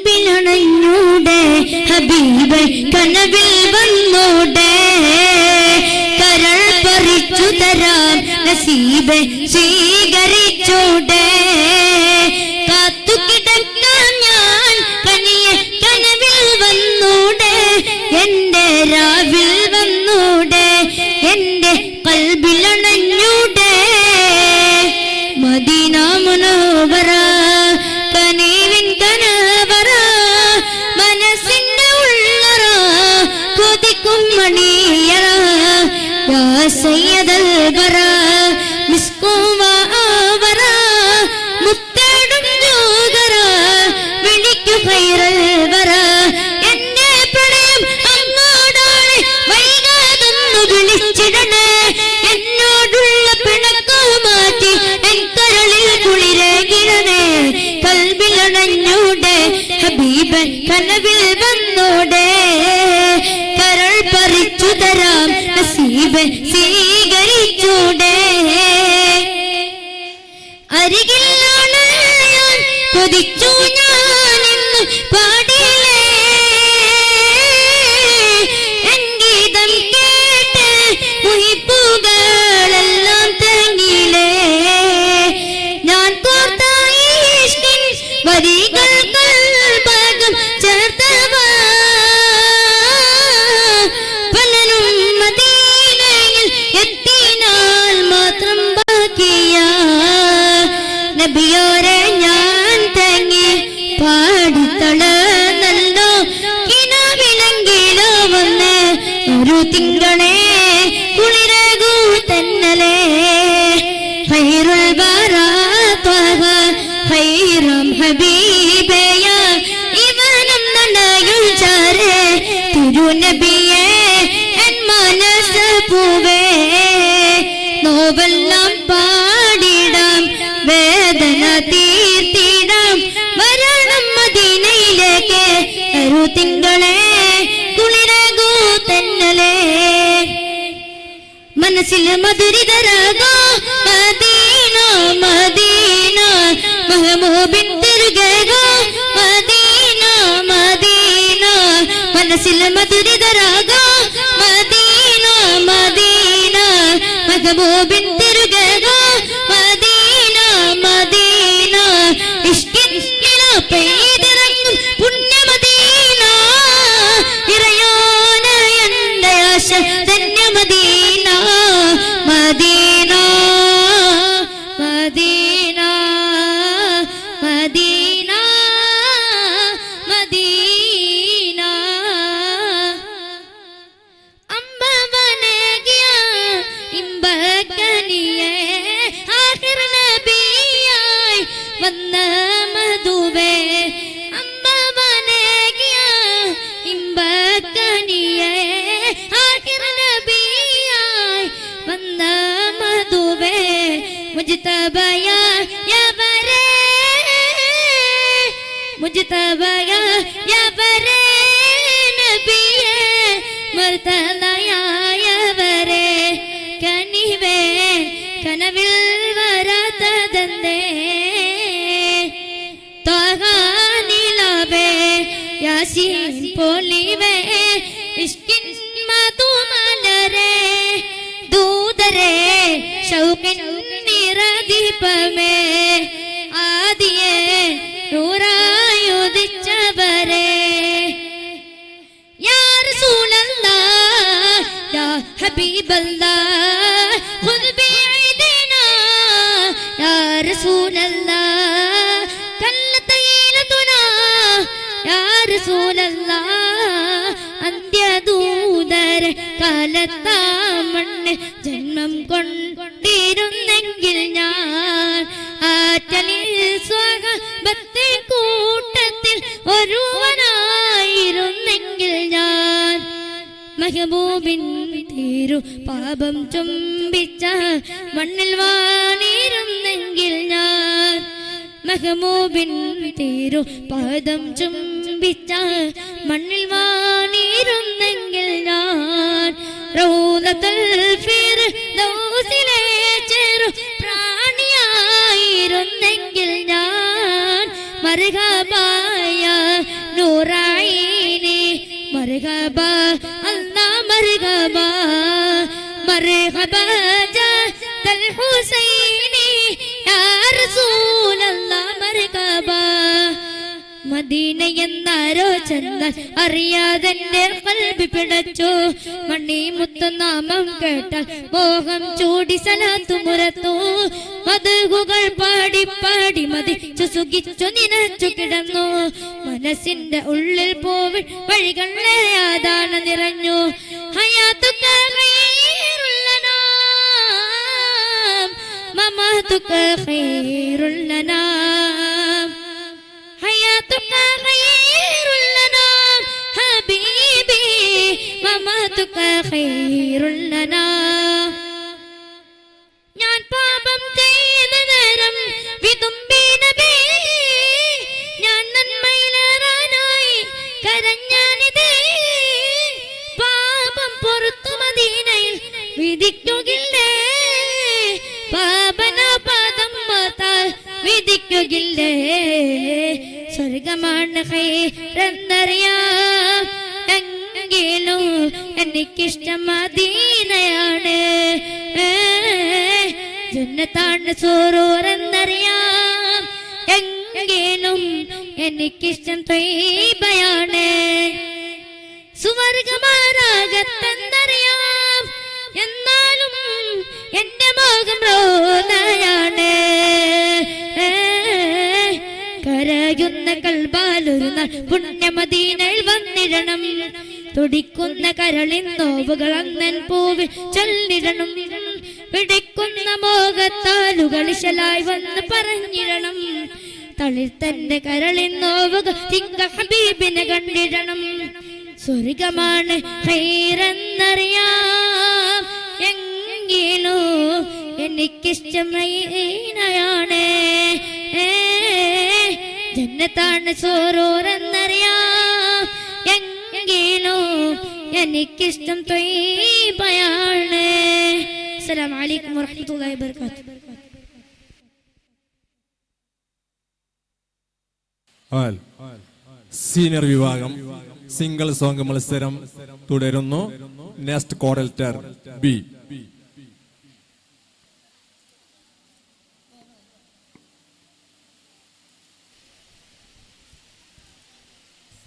കൽബിലണഞ്ഞൂടെ ഹബീബ് കനവിൽ വന്നൂടെ കരൾ പറിച്ചു തരാം നസീബ് സ്വീകരിച്ചൂടെ കാത്തു കിടക്കാൻ ഞാൻ കനിയെ കനവിൽ വന്നൂടെ എന്റെ രാവിൽ വന്നൂടെ എന്റെ കൽബിലണഞ്ഞൂടെ മദീന മുനവ്വറ കനീവിൻ കനവറ മനസ്സിന്റെ ഉള്ളറ കൊതിക്കും മണിയറ യാ സയ്യിദൽ ബറ മിസ്കുവാവറ മുത്തേടും ജോഗറ വിളിക്കു ഖൈറൽ വറ എന്റെ പ്രണയം അങ്ങോടാണ് വൈകാതൊന്നു വിളിച്ചിടണേ എന്നോടുള്ള പിണക്കു മാറ്റി എൻ കരളിൽ കുളിരേകിടണേ കൽബിലണഞ്ഞൂടെ ഹബീബ് കനവിൽ വന്നൂടെ കരൾ പറിച്ചു തരാം നസീബ് സ്വീകരിച്ചൂടെ അരികിലാണ് ഞാൻ കൊതിച്ചു ഞാനിന്ന് പാടിയില്ലേ സംഗീതം കേട്ട് മുഹിപ്പുകളെല്ലാം തേങ്ങിയില്ലേ ഞാൻ കോർത്ത ഇഷ്കിൻ വരികൾ കൽബകം ചേർത്തവ പലരും മദീനയിൽ എത്തിനാൽ മാത്രം ബാക്കിയ നബിയോരെ ഞാൻ തങ്ങി പാടിത്തളർന്നല്ലോ കിനാവിലെങ്കിലോ വന്ന് ഒരു തിങ്കളെ കുളിരകൂ തന്നലേ ഖൈറുൽ വറാ ത്വഹ ഖൈറം ഹബീബയ ഇവനും നനയുൾ ചാരേ തിരുനബിയേ എൻ മനസ്സ് പൂവേ നോവെല്ലാം പാടിടാം വേദന തീർത്തിടാം വരണം മദീനയിലേക്ക് ഒരു തിങ്കളെ കുളിരകൂ തന്നലേ മനസ്സിൽ മധുരിതരാകോ മദീന മദീന മഹബൂബിൻ തിരുകേകോ മദീന മദീന മനസ്സിൽ മധുരിതരാകോ മദീന മദീന മഹബൂബിൻ തിരുകേകോ മദീന മദീന ഇഷ്കില പെയ്തിറങ്ങും പുണ്യമദീന ഇറയോന എന്റെ ആശ ധന്യമദീന മദീന മദീന മദീന മദീന അമ്പവനകിയ ഇമ്പക്കനിയെ ആഖിർ നബിയായി വന്ന മധുവേ അമ്പവനകിയ ഇമ്പക്കനിയെ ആഖിർ നബിയായി വന്ന മധുവേ മുജ്തബയ യവരേ മുജ്തബയ യവരേ നബിയേ മർതലയായവരേ കനിവേ കനവിൽ വരാത്തതെന്തേ ത്വഹ നിലവേ യാസീൻ പൊലിവേ ഇഷ്കിൻ മധുമലരേ ദൂതരേ ശൗഖിൻ നിറദീപമേ ആദിയേ നൂറായുദിച്ചവരേ യാ റസൂലല്ലാഹ് യാ ഹബീബല്ലാഹ് ഖുദ് ബിയദിനാ യാ റസൂലല്ലാഹ് കല്ലതൈലതുനാ യാ റസൂലല്ലാഹ് അന്ത്യദൂതർ കാലത്താ മണ്ണ് ജന്മം കൊണ്ടിരുന്നെങ്കിൽ ഞാൻ ആറ്റലിൽ സ്വഹബത്തെ കൂട്ടത്തിൽ ഒരുവനായിരുന്നെങ്കിൽ ഞാൻ മെഹബൂബിൻ തിരു പാപം ചുംബിച്ച മണ്ണിൽ വാണിരുന്നെങ്കിൽ ഞാൻ മെഹബൂബിൻ തിരു പാദം ചുംബിച്ച മണ്ണിൽ വാണിരുന്നെങ്കിൽ ഞാൻ റൗദത്തുൽ ഫിർദൗസിലെ ചെറു പ്രാണിയായിരുന്നെങ്കിൽ ഞാൻ മർഹബാ യാ നൂറൈനി മർഹബാ അല്ലാഹ് മർഹബാ മർഹബാ ജാതൽ ഹുസൈനി യാ റസൂലല്ലാഹ് മർഹബാ മദീന എന്നാരോ ചെന്നാൽ അറിയാതെന്റെ ഖൽബി പിടച്ചു മണി മുത്തുനാമം കേട്ടാൽ മോഹം ചൂടി സലാത്തു മുരത്തു മദ്ഹുകൾ പാടി പാടി മതിച്ചു സുഖിച്ചു നിനച്ചു കിടന്നു മനസ്സിന്റെ ഉള്ളിൽ പോവിൻ വഴികൾ യാതാണ് നിറഞ്ഞു ഹയാതുക ഖൈറുൽ ലനാം മമാതുക ഖൈറുൽ ലനാം حياتك خير لنا حبيبي مماتك خير لنا ഞാൻ പാപം ചെയ്ത നേരം വിതുമ്പി നബി ഞാൻ നന്മയിലേറാനായി കരഞ്ഞാനിതേ പാപം പുറത്തു മദീനയിൽ വിധിക്കുകില്ലേ പാപന പാദം മാതാൽ വിധിക്കുകില്ലേ സ്വർഗമാണ് ഖൈറെന്നറിയാം എങ്കിലും എനിക്കിഷ്ടം മദീനയാണ് ജന്നത്താണ് സുറൂറെന്നറിയാം എങ്കിലും എനിക്കിഷ്ടം ത്വയ്ബയാണ് സുവർഗമാരാകത്തെന്നറിയാം എന്നാലും എന്റെ മോഹം റോദയാണ് കരയുന്ന കൽബാലൊരു നാൾ പുണ്യമദീനയിൽ വന്നിടണം തുടിക്കുന്ന കരളിൻ നോവുകൾ അന്നൻ പൂവിൽ ചൊല്ലിടണം പിടിക്കുന്ന മോഹത്താലുകളിശലായി വന്ന് പറഞ്ഞിടണം തളിർ തന്റെ കരളിൻ നോവുകൾ തിങ്ക ഹബീബിനെ കണ്ടിടണം സ്വർഗമാണ് ഖൈറെന്നറിയാം എങ്കിലും എനിക്കിഷ്ടം മദീനയാണ് ജന്നത്താണ് സുറൂറെന്നറിയാം എങ്കിലും എനിക്കിഷ്ടം ത്വയ്ബയാണ്. അസ്സലാമു അലൈക്കും വറഹ്മത്തുള്ളാഹി വബറകാതുഹു. സീനിയർ വിഭാഗം സിംഗിൾ സോങ് മത്സരം തുടരുന്നു. Next choral B.